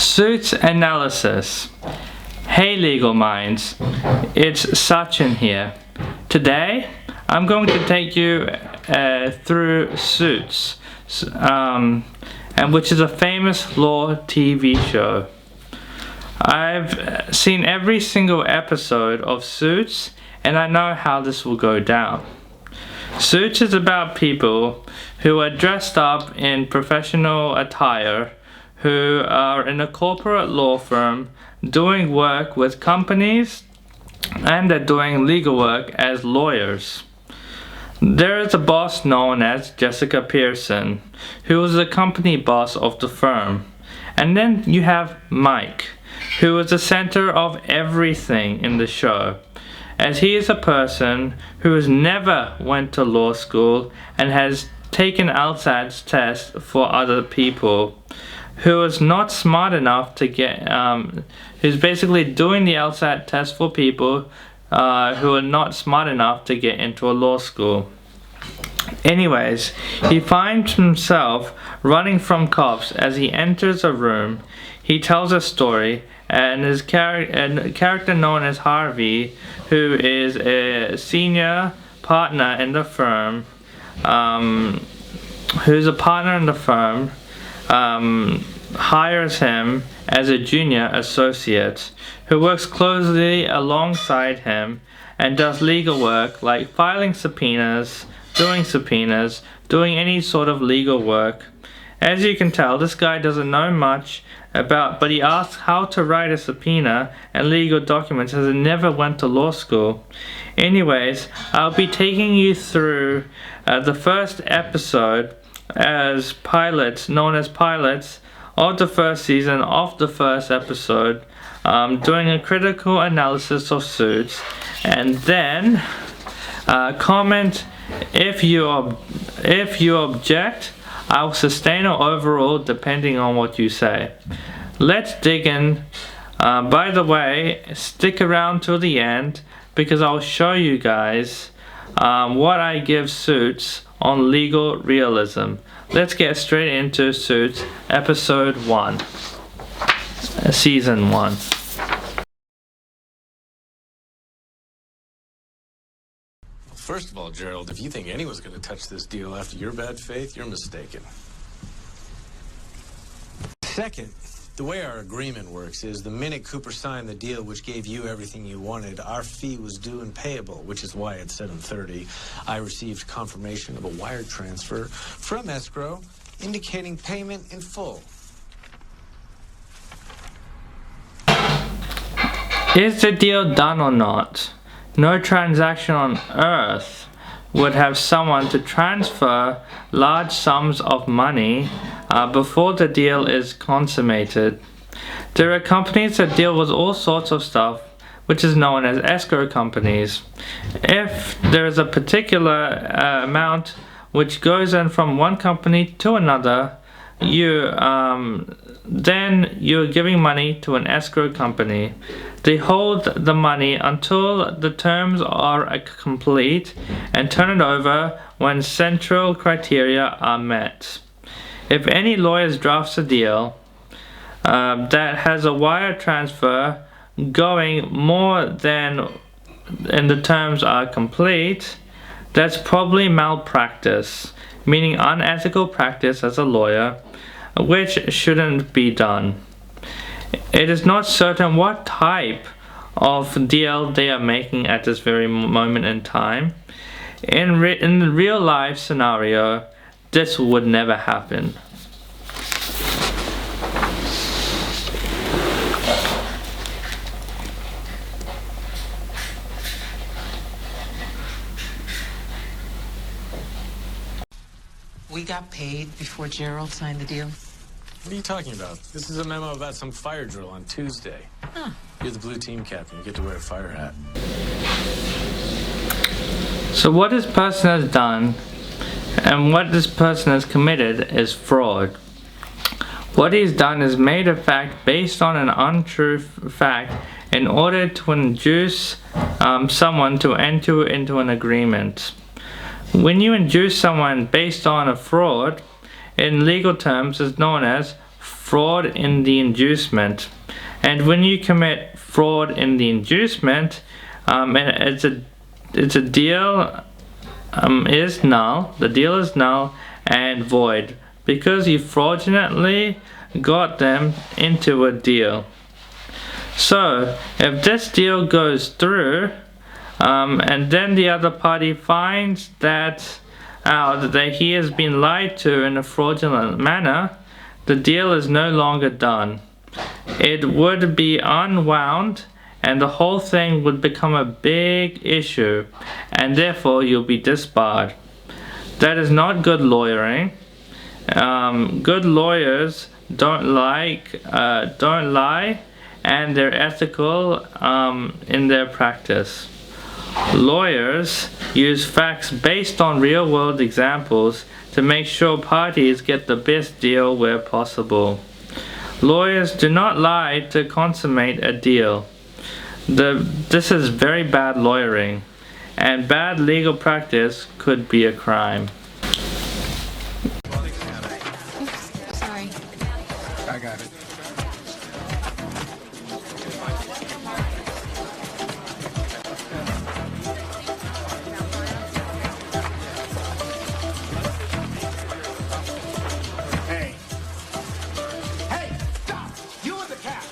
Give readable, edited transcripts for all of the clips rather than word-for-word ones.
Suits analysis. Hey legal minds, it's Sachin here. Today I'm going to take you through Suits, and which is a famous law TV show. I've seen every single episode of Suits and I know how this will go down. Suits is about people who are dressed up in professional attire, who are in a corporate law firm doing work with companies, and they're doing legal work as lawyers. There is a boss known as Jessica Pearson, who is the company boss of the firm. And then you have Mike, who is the center of everything in the show, as he is a person who has never went to law school and has taken LSAT tests for other people, who is not smart enough to get, who's basically doing the LSAT test for people who are not smart enough to get into a law school. Anyways, he finds himself running from cops as he enters a room. He tells a story, and his character known as Harvey, who is a senior partner in the firm, hires him as a junior associate who works closely alongside him and does legal work like filing subpoenas, doing any sort of legal work. As you can tell, this guy doesn't know much about, but he asks how to write a subpoena and legal documents as he never went to law school. Anyways, I'll be taking you through the first episode as pilots, known as pilots, of the first season of the first episode, doing a critical analysis of Suits, and then comment if you object. I'll sustain or overrule depending on what you say. Let's dig in. By the way, stick around till the end because I'll show you guys what I give Suits on legal realism. Let's get straight into Suits, episode 1, season 1. First of all, Gerald, if you think anyone's going to touch this deal after your bad faith, you're mistaken. Second, the way our agreement works is the minute Cooper signed the deal which gave you everything you wanted, our fee was due and payable, which is why at 7:30 I received confirmation of a wire transfer from escrow indicating payment in full. Is the deal done or not? No transaction on earth would have someone to transfer large sums of money before the deal is consummated. There are companies that deal with all sorts of stuff, which is known as escrow companies. If there is a particular amount which goes in from one company to another, then you're giving money to an escrow company. They hold the money until the terms are complete and turn it over when central criteria are met. If any lawyer drafts a deal that has a wire transfer going more than and the terms are complete, that's probably malpractice, meaning unethical practice as a lawyer, which shouldn't be done. It is not certain what type of deal they are making at this very moment in time. In the real life scenario, this would never happen. We got paid before Gerald signed the deal. What are you talking about? This is a memo about some fire drill on Tuesday. Huh. You're the blue team captain. You get to wear a fire hat. So what this person has done and what this person has committed is fraud. What he's done is made a fact based on an untrue fact in order to induce someone to enter into an agreement. When you induce someone based on a fraud, in legal terms is known as fraud in the inducement. And when you commit fraud in the inducement, and it's a deal is null. The deal is null and void because you fraudulently got them into a deal. So if this deal goes through, and then the other party finds that out that he has been lied to in a fraudulent manner, the deal is no longer done. It would be unwound and the whole thing would become a big issue, and therefore you'll be disbarred. That is not good lawyering. Good lawyers don't lie, and they're ethical in their practice. Lawyers use facts based on real-world examples to make sure parties get the best deal where possible. Lawyers do not lie to consummate a deal. This is very bad lawyering, and bad legal practice could be a crime. Oops, sorry. I got it. Hey. Hey, stop! You in the cab!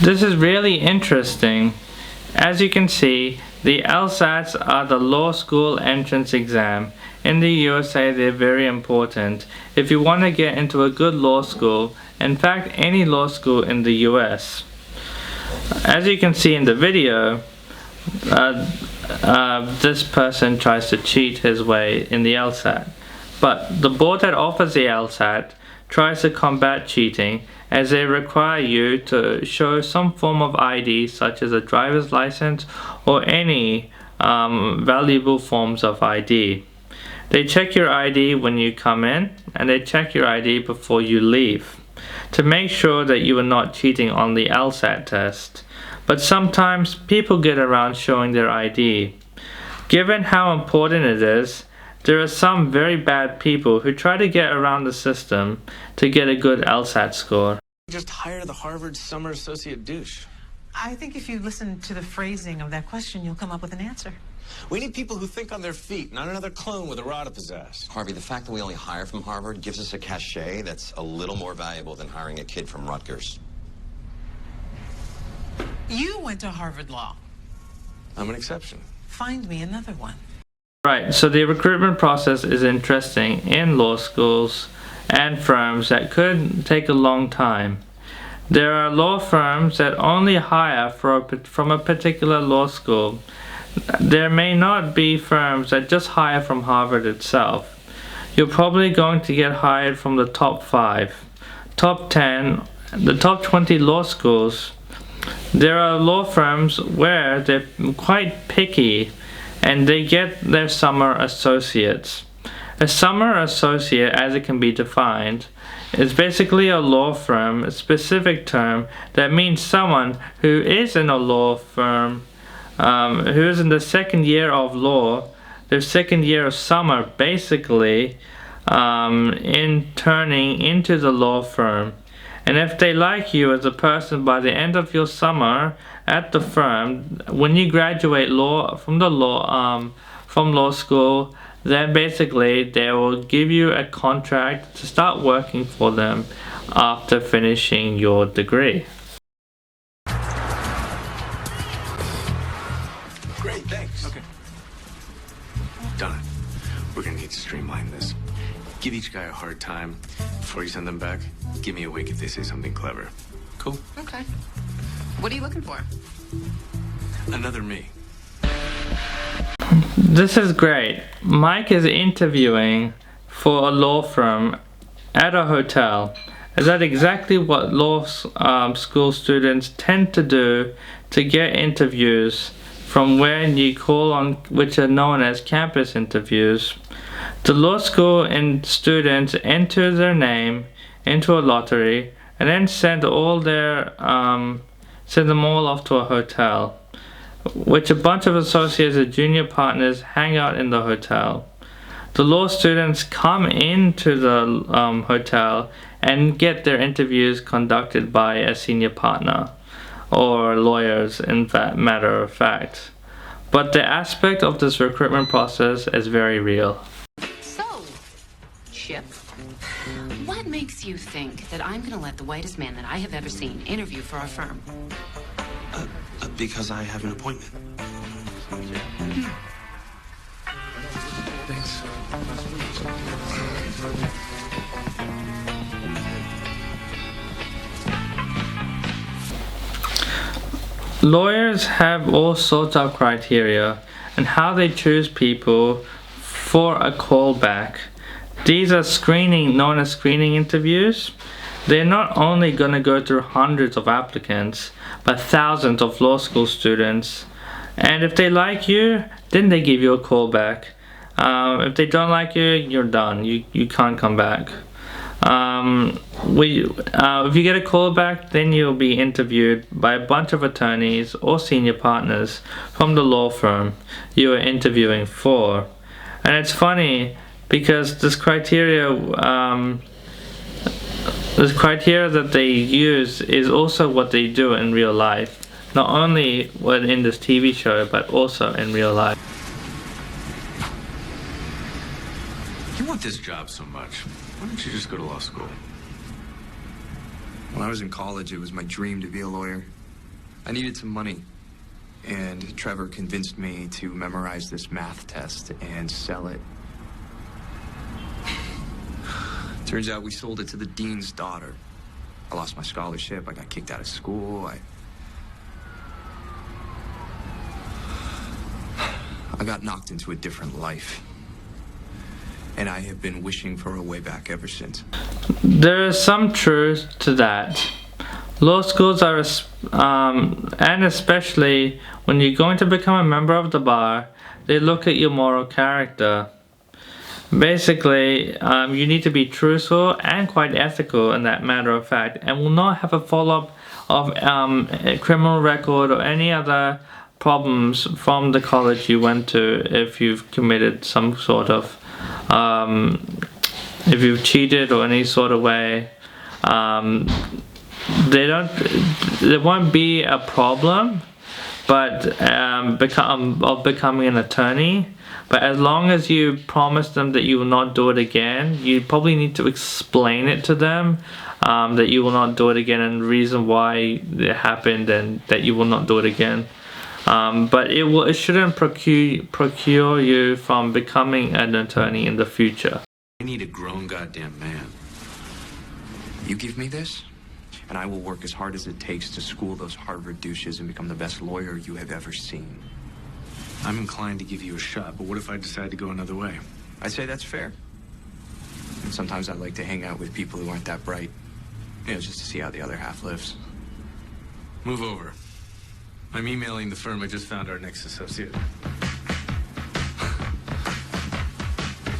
This is really interesting. As you can see, the LSATs are the law school entrance exam. In the USA, they're very important if you want to get into a good law school, in fact any law school in the US. As you can see in the video, this person tries to cheat his way in the LSAT. But the board that offers the LSAT tries to combat cheating, as they require you to show some form of ID such as a driver's license or any valuable forms of ID. They check your ID when you come in, and they check your ID before you leave to make sure that you are not cheating on the LSAT test. But sometimes people get around showing their ID. Given how important it is, there are some very bad people who try to get around the system to get a good LSAT score. Just hire the Harvard summer associate douche. I think if you listen to the phrasing of that question, you'll come up with an answer. We need people who think on their feet, not another clone with a rod to possess. Harvey, the fact that we only hire from Harvard gives us a cachet that's a little more valuable than hiring a kid from Rutgers. You went to Harvard Law. I'm an exception. Find me another one. Right, so the recruitment process is interesting in law schools and firms that could take a long time. There are law firms that only hire from a particular law school. There may not be firms that just hire from Harvard itself. You're probably going to get hired from the top 5, top 10, the top 20 law schools. There are law firms where they're quite picky and they get their summer associates. A summer associate, as it can be defined, is basically a law firm, a specific term that means someone who is in a law firm, who is in the second year of law, their second year of summer, basically, in turning into the law firm. And if they like you as a person by the end of your summer at the firm, when you graduate from law school, then basically they will give you a contract to start working for them after finishing your degree. Great, thanks. Okay. Done it. We're gonna need to streamline this. Give each guy a hard time. Before you send them back, give me a wink if they say something clever. Cool? Okay. What are you looking for? Another me. This is great. Mike is interviewing for a law firm at a hotel. Is that exactly what law school students tend to do to get interviews from when you call on, which are known as campus interviews? The law school and students enter their name into a lottery and then send them all off to a hotel, which a bunch of associates or junior partners hang out in the hotel. the law students come into the hotel and get their interviews conducted by a senior partner or lawyers, in that matter of fact. But the aspect of this recruitment process is very real. So, Chip, what makes you think that I'm gonna let the whitest man that I have ever seen interview for our firm? Because I have an appointment. Thanks. Lawyers have all sorts of criteria and how they choose people for a callback. These are known as screening interviews. They're not only going to go through hundreds of applicants, but thousands of law school students. And if they like you, then they give you a callback. If they don't like you, you're done. You can't come back. If you get a call back, then you'll be interviewed by a bunch of attorneys or senior partners from the law firm you are interviewing for. And it's funny because this criteria that they use is also what they do in real life, not only in this TV show but also in real life. You want this job so much. Why don't you just go to law school? When I was in college, it was my dream to be a lawyer. I needed some money, and Trevor convinced me to memorize this math test and sell it. Turns out we sold it to the dean's daughter. I lost my scholarship, I got kicked out of school, I got knocked into a different life. And I have been wishing for a way back ever since. There is some truth to that. Law schools are, and especially when you're going to become a member of the bar, they look at your moral character. Basically, you need to be truthful and quite ethical in that matter of fact, and will not have a follow-up of a criminal record or any other problems from the college you went to if you've committed some sort of if you've cheated or any sort of way. There won't be a problem becoming an attorney, but as long as you promise them that you will not do it again, you probably need to explain it to them, that you will not do it again and the reason why it happened and that you will not do it again. But it shouldn't procure you from becoming an attorney in the future. I need a grown goddamn man. You give me this, and I will work as hard as it takes to school those Harvard douches and become the best lawyer you have ever seen. I'm inclined to give you a shot, but what if I decide to go another way? I say that's fair. And sometimes I like to hang out with people who aren't that bright, just to see how the other half lives. Move over. I'm emailing the firm. I just found our next associate.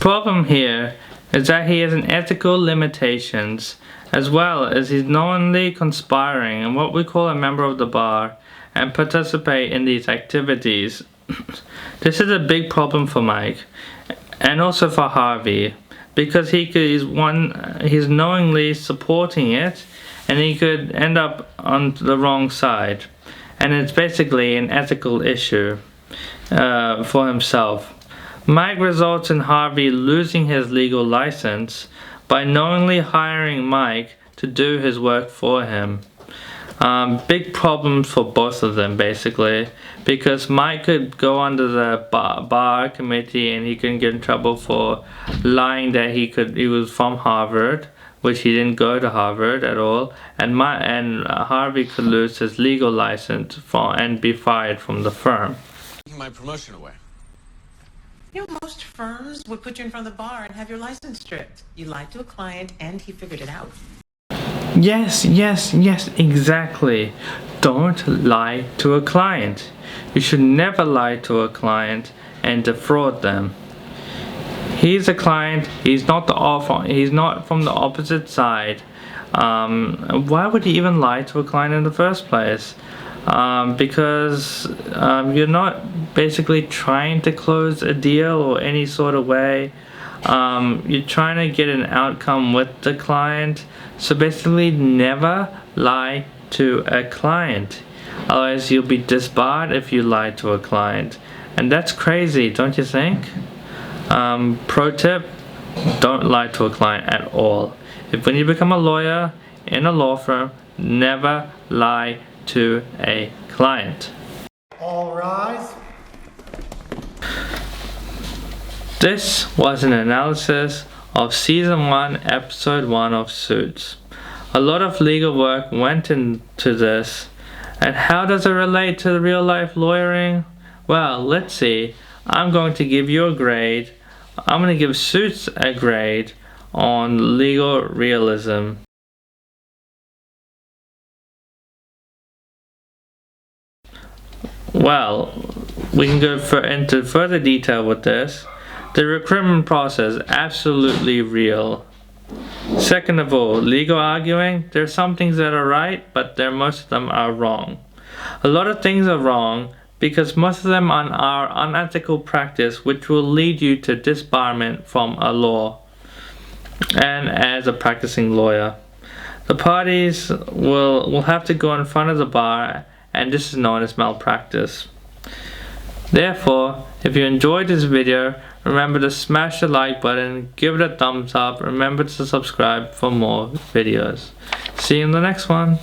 Problem here is that he has an ethical limitations, as well as he's knowingly conspiring and what we call a member of the bar and participate in these activities. This is a big problem for Mike and also for Harvey, because he's knowingly supporting it and he could end up on the wrong side, and it's basically an ethical issue for himself. Mike results in Harvey losing his legal license by knowingly hiring Mike to do his work for him. Big problems for both of them basically, because Mike could go under the bar committee and he can get in trouble for lying that he was from Harvard, which he didn't go to Harvard at all, and Harvey could lose his legal license and be fired from the firm. Taking my promotion away. Most firms would put you in front of the bar and have your license stripped. You lied to a client and he figured it out. Yes, exactly. Don't lie to a client. You should never lie to a client and defraud them. He's a client, he's not from the opposite side. Why would he even lie to a client in the first place? Because you're not basically trying to close a deal or any sort of way. You're trying to get an outcome with the client. So basically, never lie to a client. Otherwise, you'll be disbarred if you lie to a client. And that's crazy, don't you think? Pro tip, don't lie to a client at all. When you become a lawyer in a law firm, never lie to a client. All rise. This was an analysis of Season 1, Episode 1 of Suits. A lot of legal work went into this. And how does it relate to real life lawyering? Well, let's see. I'm going to give you a grade. I'm going to give Suits a grade on legal realism. Well, we can go into further detail with this. The recruitment process, absolutely real. Second of all, legal arguing. There are some things that are right, but most of them are wrong. A lot of things are wrong because most of them are unethical practice, which will lead you to disbarment from a law and as a practicing lawyer. The parties will have to go in front of the bar, and this is known as malpractice. Therefore, if you enjoyed this video, remember to smash the like button, give it a thumbs up, remember to subscribe for more videos. See you in the next one.